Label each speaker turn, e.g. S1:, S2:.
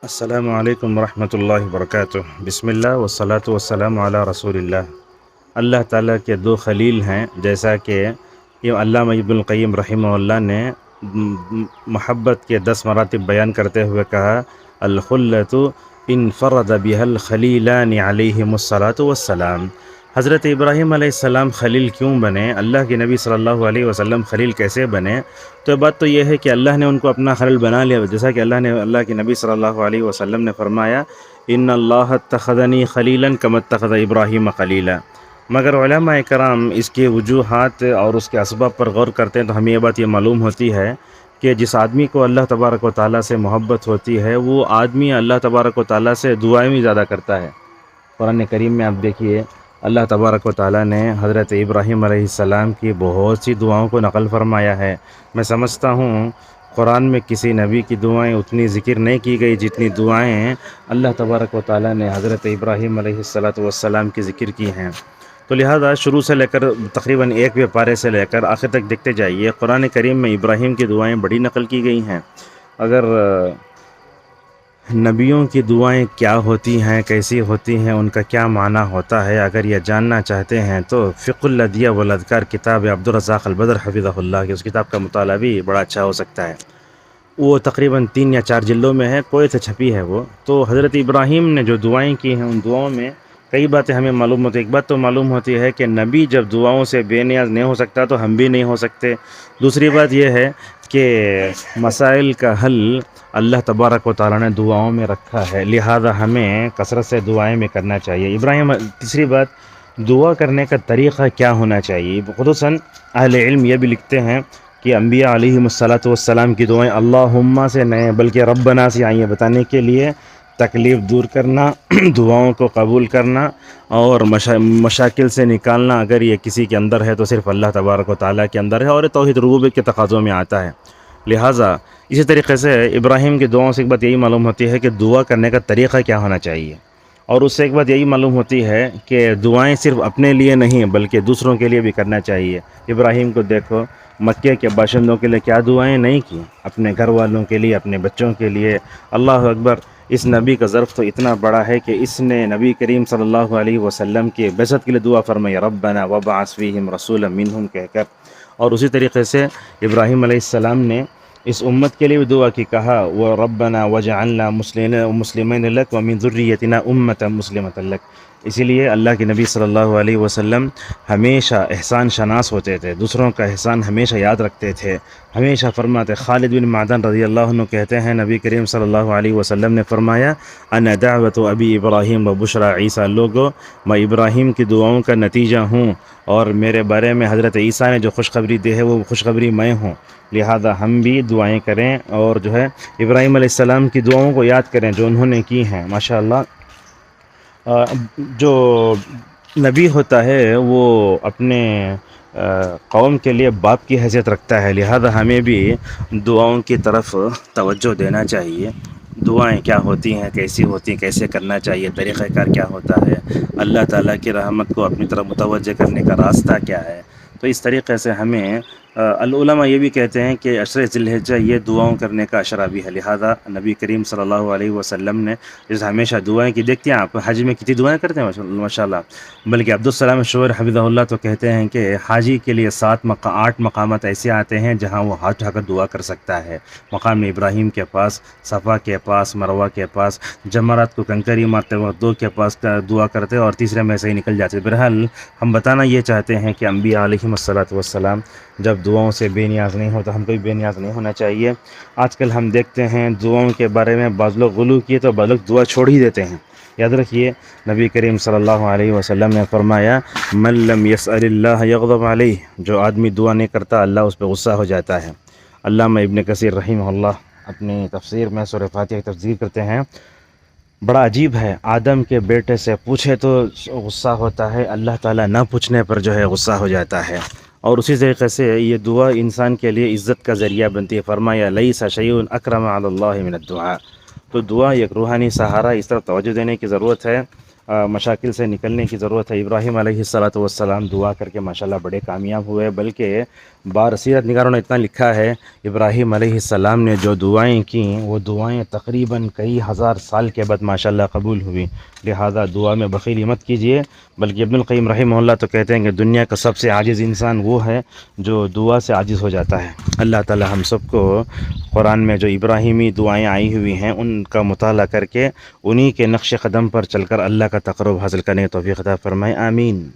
S1: السلام علیکم ورحمۃ اللہ وبرکاتہ۔ بسم اللہ والصلاۃ والسلام علی رسول اللہ۔ اللہ تعالیٰ کے دو خلیل ہیں، جیسا کہ یہ علامہ ابن القیم رحمہ اللہ نے محبت کے 10 مراتب بیان کرتے ہوئے کہا، الخلۃ انفرد بها الخلیلان علیہم الصلاۃ والسلام۔ حضرت ابراہیم علیہ السلام خلیل کیوں بنے؟ اللہ کے نبی صلی اللہ علیہ وسلم خلیل کیسے بنے؟ تو بات تو یہ ہے کہ اللہ نے ان کو اپنا خلیل بنا لیا، جیسا کہ اللہ کے نبی صلی اللہ علیہ وسلم نے فرمایا، ان اللہ اتخذنی خلیلا کما اتخذ ابراہیم خلیلا۔ مگر علماء کرام اس کے وجوہات اور اس کے اسباب پر غور کرتے ہیں تو ہمیں یہ بات یہ معلوم ہوتی ہے کہ جس آدمی کو اللہ تبارک و تعالیٰ سے محبت ہوتی ہے وہ آدمی اللہ تبارک و تعالیٰ سے دعائیں بھی زیادہ کرتا ہے۔ قرآن کریم میں آپ دیکھیے، اللہ تبارک و تعالیٰ نے حضرت ابراہیم علیہ السلام کی بہت سی دعاؤں کو نقل فرمایا ہے۔ میں سمجھتا ہوں قرآن میں کسی نبی کی دعائیں اتنی ذکر نہیں کی گئی جتنی دعائیں اللہ تبارک و تعالیٰ نے حضرت ابراہیم علیہ السلام کی ذکر کی ہیں۔ تو لہذا شروع سے لے کر تقریباً 1ویں پارے سے لے کر آخر تک دیکھتے جائیے، قرآن کریم میں ابراہیم کی دعائیں بڑی نقل کی گئی ہیں۔ اگر نبیوں کی دعائیں کیا ہوتی ہیں، کیسی ہوتی ہیں، ان کا کیا معنی ہوتا ہے، اگر یہ جاننا چاہتے ہیں تو فقہ الادعیہ والاذکار کتاب عبدالرزاق البدر حفظہ اللہ کی، اس کتاب کا مطالعہ بھی بڑا اچھا ہو سکتا ہے۔ وہ تقریباً 3 یا 4 جلدوں میں ہے، کوئے سے چھپی ہے وہ۔ تو حضرت ابراہیم نے جو دعائیں کی ہیں ان دعاؤں میں کئی باتیں ہمیں معلوم ہوتی ہیں۔ ایک بات تو معلوم ہوتی ہے کہ نبی جب دعاؤں سے بے نیاز نہیں ہو سکتا تو ہم بھی نہیں ہو سکتے۔ دوسری بات یہ ہے کہ مسائل کا حل اللہ تبارک و تعالیٰ نے دعاؤں میں رکھا ہے، لہذا ہمیں کثرت سے دعائیں میں کرنا چاہیے۔ تیسری بات، دعا کرنے کا طریقہ کیا ہونا چاہیے؟ خصوصاً اہل علم یہ بھی لکھتے ہیں کہ انبیاء علیہم الصلاۃ والسلام کی دعائیں اللہم سے نہیں بلکہ ربنا سے آئی ہیں، بتانے کے لیے تکلیف دور کرنا، دعاؤں کو قبول کرنا اور مشاکل سے نکالنا اگر یہ کسی کے اندر ہے تو صرف اللہ تبارک و تعالیٰ کے اندر ہے، اور یہ توحید ربوبیت کے تقاضوں میں آتا ہے۔ لہٰذا اسی طریقے سے ابراہیم کی دعاؤں سے ایک بات یہی معلوم ہوتی ہے کہ دعا کرنے کا طریقہ کیا ہونا چاہیے، اور اس سے ایک بات یہی معلوم ہوتی ہے کہ دعائیں صرف اپنے لیے نہیں بلکہ دوسروں کے لیے بھی کرنا چاہیے۔ ابراہیم کو دیکھو، مکے کے باشندوں کے لیے کیا دعائیں نہیں کی، اپنے گھر والوں کے لیے، اپنے بچوں کے لیے۔ اللہ اکبر، اس نبی کا ظرف تو اتنا بڑا ہے کہ اس نے نبی کریم صلی اللہ علیہ وسلم کی بعثت کے لیے دعا فرمائی، ربنا وابعث فیہم رسولا منہم کہہ کر۔ اور اسی طریقے سے ابراہیم علیہ السلام نے اس امت کے لیے بھی دعا کی، کہا وہ ربنا وجعلنا مسلمین لک ومن ذریتنا امۃ مسلمۃ لک۔ اسی لیے اللہ کے نبی صلی اللہ علیہ وسلم ہمیشہ احسان شناس ہوتے تھے، دوسروں کا احسان ہمیشہ یاد رکھتے تھے، ہمیشہ فرماتے۔ خالد بن معدن رضی اللہ عنہ کہتے ہیں نبی کریم صلی اللہ علیہ وسلم نے فرمایا، انا دعوت ابی ابراہیم و بشرا عیسیٰ، لوگو میں ابراہیم کی دعاؤں کا نتیجہ ہوں اور میرے بارے میں حضرت عیسیٰ نے جو خوشخبری دی ہے وہ خوشخبری میں ہوں۔ لہذا ہم بھی دعائیں کریں اور جو ہے ابراہیم علیہ السلام کی دعاؤں کو یاد کریں جو انہوں نے کی ہیں۔ ماشاءاللہ، جو نبی ہوتا ہے وہ اپنے قوم کے لیے باپ کی حیثیت رکھتا ہے، لہذا ہمیں بھی دعاؤں کی طرف توجہ دینا چاہیے۔ دعائیں کیا ہوتی ہیں، کیسی ہوتی ہیں، کیسے کرنا چاہیے، طریقہ کار کیا ہوتا ہے، اللہ تعالیٰ کی رحمت کو اپنی طرف متوجہ کرنے کا راستہ کیا ہے۔ تو اس طریقے سے ہمیں العلماء یہ بھی کہتے ہیں کہ عشر ذی الحجہ یہ دعاؤں کرنے کا عشرہ بھی ہے، لہذا نبی کریم صلی اللہ علیہ وسلم نے جیسے ہمیشہ دعائیں کی۔ دیکھتے ہیں آپ حج میں کتنی دعائیں کرتے ہیں ماشاءاللہ، بلکہ عبدالسلام شعیر حفظہ اللہ تو کہتے ہیں کہ حاجی کے لیے 8 مقامات ایسے آتے ہیں جہاں وہ ہاتھ اٹھا کر دعا کر سکتا ہے۔ مقام ابراہیم کے پاس، صفا کے پاس، مروہ کے پاس، جمرات کو کنکری مارتے وقت 2 کے پاس دعا کرتے اور تیسرے میں سے ہی نکل جاتے۔ بہرحال ہم بتانا یہ چاہتے ہیں کہ انبیاء علیہم الصلاۃ والسلام جب دعاؤں سے بے نیاز نہیں ہوتا، ہم کو بھی بے نیاز نہیں ہونا چاہیے۔ آج کل ہم دیکھتے ہیں دعاؤں کے بارے میں بعض لوگ غلو کیے تو بعض لوگ دعا چھوڑ ہی دیتے ہیں۔ یاد رکھیے، نبی کریم صلی اللہ علیہ وسلم نے فرمایا، من لم یسأل اللہ یغضب علیہ، جو آدمی دعا نہیں کرتا اللہ اس پہ غصہ ہو جاتا ہے۔ علامہ ابن کثیر رحمہ اللہ اپنی تفسیر میں سورہ فاتحہ کی تفسیر کرتے ہیں، بڑا عجیب ہے، آدم کے بیٹے سے پوچھے تو غصہ ہوتا ہے، اللہ تعالیٰ نہ پوچھنے پر جو ہے غصہ ہو جاتا ہے۔ اور اسی طریقے سے یہ دعا انسان کے لیے عزت کا ذریعہ بنتی ہے۔ فرمایا لیس شیء اکرم علی اللہ من الدعاء۔ تو دعا ایک روحانی سہارا، اس طرف توجہ دینے کی ضرورت ہے۔ مشاکل سے نکلنے کی ضرورت ہے۔ ابراہیم علیہ الصلوۃ والسلام دعا کر کے ماشاءاللہ بڑے کامیاب ہوئے، بلکہ سیرت نگاروں نے اتنا لکھا ہے ابراہیم علیہ السلام نے جو دعائیں کیں وہ دعائیں تقریباً کئی ہزار سال کے بعد ماشاءاللہ قبول ہوئی، لہذا دعا میں بخیلی مت کیجیے۔ بلکہ ابن القیم رحمہ اللہ تو کہتے ہیں کہ دنیا کا سب سے عاجز انسان وہ ہے جو دعا سے عاجز ہو جاتا ہے۔ اللہ تعالی ہم سب کو قرآن میں جو ابراہیمی دعائیں آئی ہوئی ہیں ان کا مطالعہ کر کے انہی کے نقش قدم پر چل کر اللہ کا تقرب حاصل کرنے کی توفیق عطا فرمائے، آمین۔